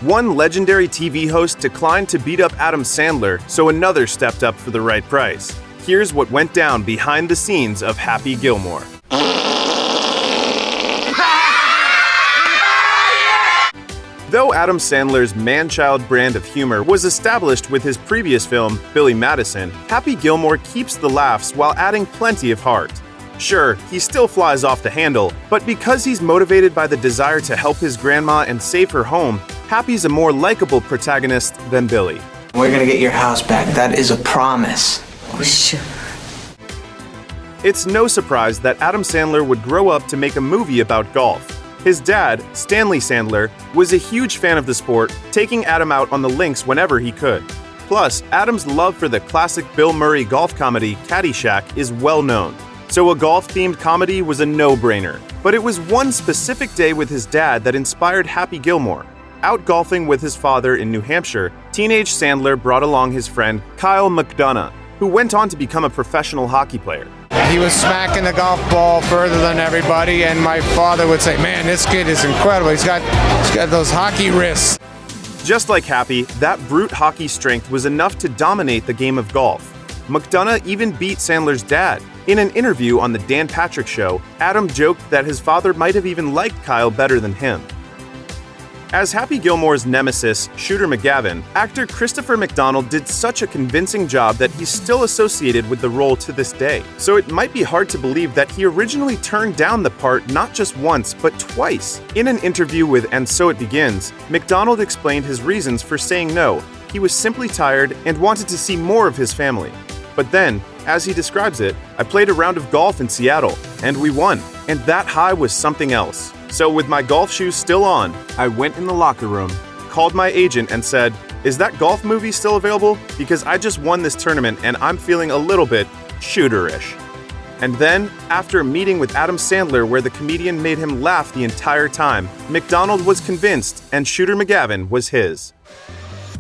One legendary TV host declined to beat up Adam Sandler, so another stepped up for the right price. Here's what went down behind the scenes of Happy Gilmore. Though Adam Sandler's man-child brand of humor was established with his previous film, Billy Madison, Happy Gilmore keeps the laughs while adding plenty of heart. Sure, he still flies off the handle, but because he's motivated by the desire to help his grandma and save her home, Happy's a more likable protagonist than Billy. We're gonna get your house back. That is a promise. Oh, sure. It's no surprise that Adam Sandler would grow up to make a movie about golf. His dad, Stanley Sandler, was a huge fan of the sport, taking Adam out on the links whenever he could. Plus, Adam's love for the classic Bill Murray golf comedy Caddyshack is well known, so a golf-themed comedy was a no-brainer. But it was one specific day with his dad that inspired Happy Gilmore. Out golfing with his father in New Hampshire, teenage Sandler brought along his friend Kyle McDonough, who went on to become a professional hockey player. He was smacking the golf ball further than everybody, and my father would say, "Man, this kid is incredible. He's got those hockey wrists." Just like Happy, that brute hockey strength was enough to dominate the game of golf. McDonough even beat Sandler's dad. In an interview on The Dan Patrick Show, Adam joked that his father might have even liked Kyle better than him. As Happy Gilmore's nemesis, Shooter McGavin, actor Christopher McDonald did such a convincing job that he's still associated with the role to this day. So it might be hard to believe that he originally turned down the part not just once, but twice. In an interview with And So It Begins, McDonald explained his reasons for saying no. He was simply tired and wanted to see more of his family. But then, as he describes it, "I played a round of golf in Seattle, and we won. And that high was something else. So with my golf shoes still on, I went in the locker room, called my agent and said, 'Is that golf movie still available? Because I just won this tournament and I'm feeling a little bit shooterish.'" And then, after a meeting with Adam Sandler where the comedian made him laugh the entire time, McDonald was convinced and Shooter McGavin was his.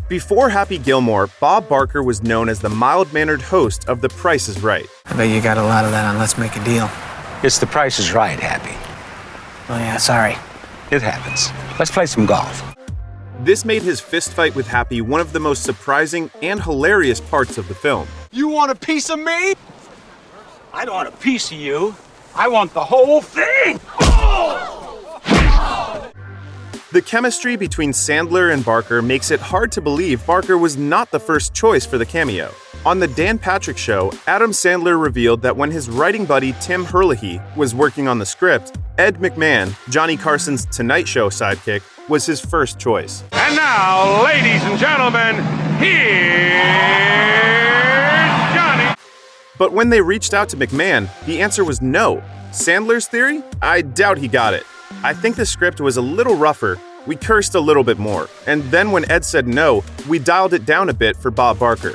Before Happy Gilmore, Bob Barker was known as the mild-mannered host of The Price is Right. I bet you got a lot of that on Let's Make a Deal. It's The Price is Right, Happy. Oh yeah, sorry. It happens. Let's play some golf. This made his fistfight with Happy one of the most surprising and hilarious parts of the film. You want a piece of me? I don't want a piece of you. I want the whole thing. The chemistry between Sandler and Barker makes it hard to believe Barker was not the first choice for the cameo. On the Dan Patrick Show, Adam Sandler revealed that when his writing buddy Tim Herlihy was working on the script, Ed McMahon, Johnny Carson's Tonight Show sidekick, was his first choice. And now, ladies and gentlemen, here's Johnny. But when they reached out to McMahon, the answer was no. Sandler's theory? I doubt he got it. I think the script was a little rougher, we cursed a little bit more, and then when Ed said no, we dialed it down a bit for Bob Barker.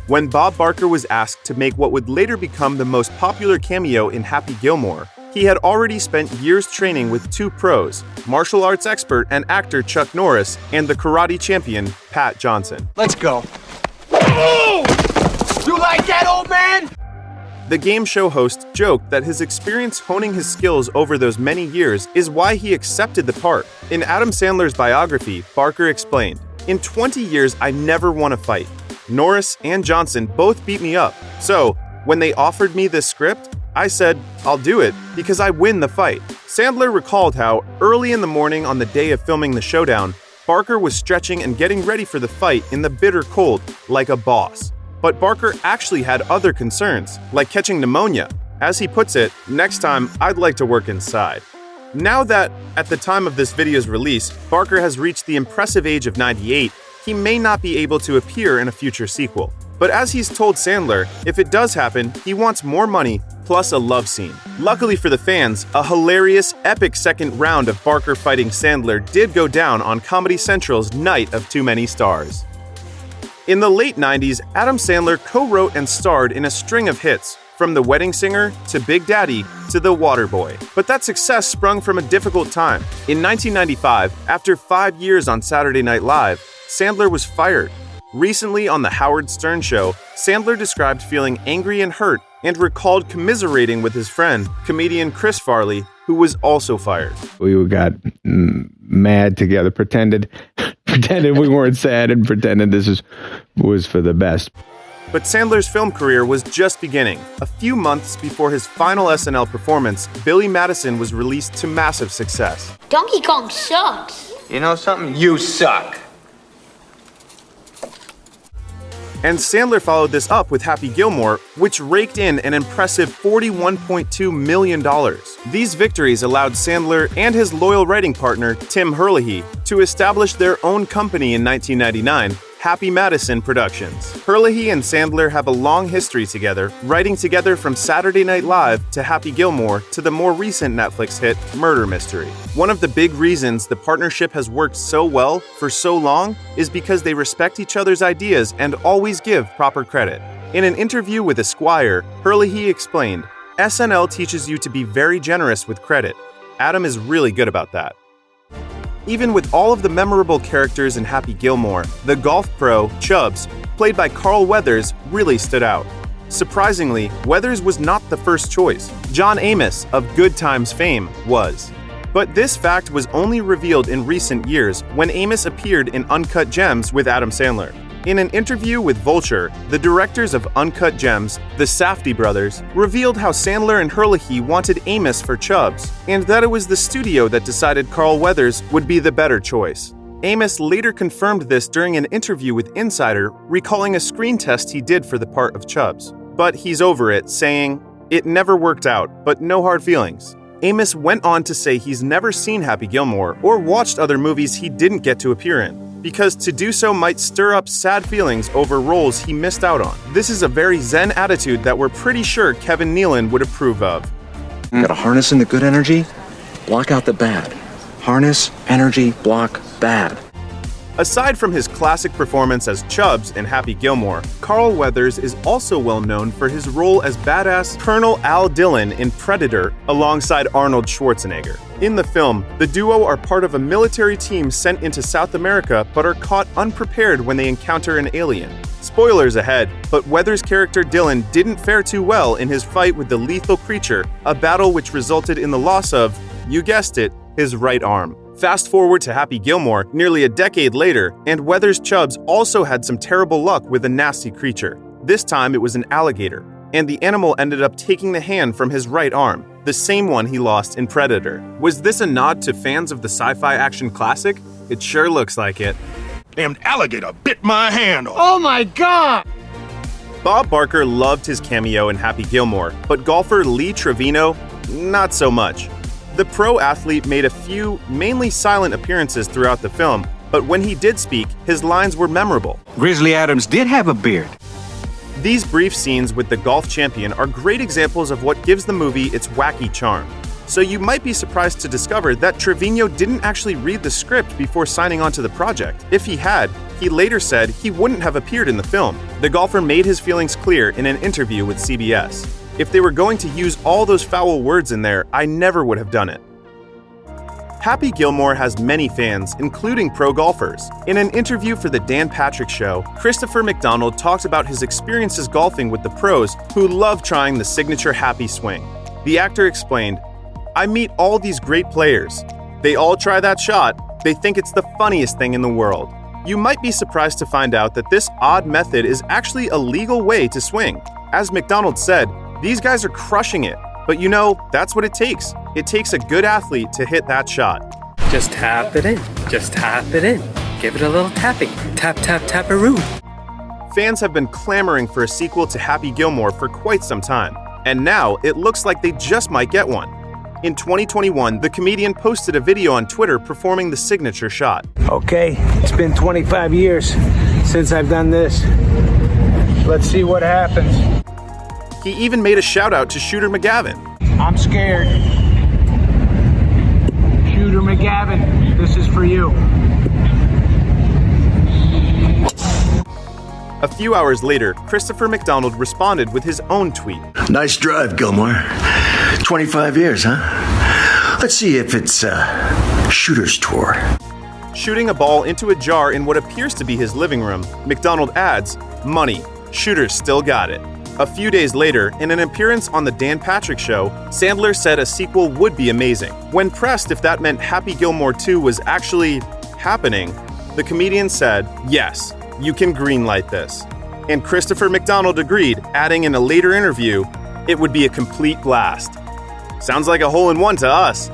When Bob Barker was asked to make what would later become the most popular cameo in Happy Gilmore, he had already spent years training with two pros, martial arts expert and actor Chuck Norris and the karate champion Pat Johnson. Let's go. Oh! You like that, old man? The game show host joked that his experience honing his skills over those many years is why he accepted the part. In Adam Sandler's biography, Barker explained, "In 20 years, I never won a fight. Norris and Johnson both beat me up. So, when they offered me this script, I said, I'll do it because I win the fight." Sandler recalled how, early in the morning on the day of filming the showdown, Barker was stretching and getting ready for the fight in the bitter cold, like a boss. But Barker actually had other concerns, like catching pneumonia. As he puts it, "Next time, I'd like to work inside." Now that, at the time of this video's release, Barker has reached the impressive age of 98, he may not be able to appear in a future sequel. But as he's told Sandler, if it does happen, he wants more money, plus a love scene. Luckily for the fans, a hilarious, epic second round of Barker fighting Sandler did go down on Comedy Central's Night of Too Many Stars. In the late 90s, Adam Sandler co-wrote and starred in a string of hits, from The Wedding Singer to Big Daddy to The Waterboy. But that success sprung from a difficult time. In 1995, after 5 years on Saturday Night Live, Sandler was fired. Recently on The Howard Stern Show, Sandler described feeling angry and hurt and recalled commiserating with his friend, comedian Chris Farley, who was also fired. We got mad together, pretended we weren't sad and pretended this was for the best. But Sandler's film career was just beginning. A few months before his final SNL performance, Billy Madison was released to massive success. Donkey Kong sucks. You know something? You suck. And Sandler followed this up with Happy Gilmore, which raked in an impressive $41.2 million. These victories allowed Sandler and his loyal writing partner, Tim Herlihy, to establish their own company in 1999, Happy Madison Productions. Herlihy and Sandler have a long history together, writing together from Saturday Night Live to Happy Gilmore to the more recent Netflix hit Murder Mystery. One of the big reasons the partnership has worked so well for so long is because they respect each other's ideas and always give proper credit. In an interview with Esquire, Herlihy explained, "SNL teaches you to be very generous with credit. Adam is really good about that." Even with all of the memorable characters in Happy Gilmore, the golf pro, Chubbs, played by Carl Weathers, really stood out. Surprisingly, Weathers was not the first choice. John Amos, of Good Times fame, was. But this fact was only revealed in recent years when Amos appeared in Uncut Gems with Adam Sandler. In an interview with Vulture, the directors of Uncut Gems, the Safdie brothers, revealed how Sandler and Herlihy wanted Amos for Chubbs, and that it was the studio that decided Carl Weathers would be the better choice. Amos later confirmed this during an interview with Insider, recalling a screen test he did for the part of Chubbs. But he's over it, saying, "It never worked out, but no hard feelings." Amos went on to say he's never seen Happy Gilmore or watched other movies he didn't get to appear in, because to do so might stir up sad feelings over roles he missed out on. This is a very zen attitude that we're pretty sure Kevin Nealon would approve of. Gotta harness in the good energy, block out the bad. Harness, energy, block, bad. Aside from his classic performance as Chubbs in Happy Gilmore, Carl Weathers is also well known for his role as badass Colonel Al Dillon in Predator alongside Arnold Schwarzenegger. In the film, the duo are part of a military team sent into South America but are caught unprepared when they encounter an alien. Spoilers ahead, but Weathers' character Dillon didn't fare too well in his fight with the lethal creature, a battle which resulted in the loss of, you guessed it, his right arm. Fast forward to Happy Gilmore, nearly a decade later, and Weathers' Chubbs also had some terrible luck with a nasty creature. This time it was an alligator, and the animal ended up taking the hand from his right arm, the same one he lost in Predator. Was this a nod to fans of the sci-fi action classic? It sure looks like it. Damned alligator bit my hand off. Oh my God! Bob Barker loved his cameo in Happy Gilmore, but golfer Lee Trevino, not so much. The pro athlete made a few, mainly silent appearances throughout the film, but when he did speak, his lines were memorable. Grizzly Adams did have a beard. These brief scenes with the golf champion are great examples of what gives the movie its wacky charm. So you might be surprised to discover that Trevino didn't actually read the script before signing on to the project. If he had, he later said he wouldn't have appeared in the film. The golfer made his feelings clear in an interview with CBS. If they were going to use all those foul words in there, I never would have done it. Happy Gilmore has many fans, including pro golfers. In an interview for The Dan Patrick Show, Christopher McDonald talked about his experiences golfing with the pros who love trying the signature happy swing. The actor explained, "I meet all these great players. They all try that shot. They think it's the funniest thing in the world. You might be surprised to find out that this odd method is actually a legal way to swing. As McDonald said, these guys are crushing it, but you know, that's what it takes. It takes a good athlete to hit that shot." Just tap it in. Just tap it in. Give it a little tapping. Tap, tap, tap-a-roo. Fans have been clamoring for a sequel to Happy Gilmore for quite some time, and now it looks like they just might get one. In 2021, the comedian posted a video on Twitter performing the signature shot. Okay, it's been 25 years since I've done this. Let's see what happens. He even made a shout out to Shooter McGavin. I'm scared. Shooter McGavin, this is for you. A few hours later, Christopher McDonald responded with his own tweet. Nice drive, Gilmore. 25 years, huh? Let's see if it's Shooter's tour. Shooting a ball into a jar in what appears to be his living room, McDonald adds, "Money. Shooter's still got it." A few days later, in an appearance on The Dan Patrick Show, Sandler said a sequel would be amazing. When pressed if that meant Happy Gilmore 2 was actually happening, the comedian said, "Yes, you can greenlight this." And Christopher McDonald agreed, adding in a later interview, "It would be a complete blast." Sounds like a hole-in-one to us.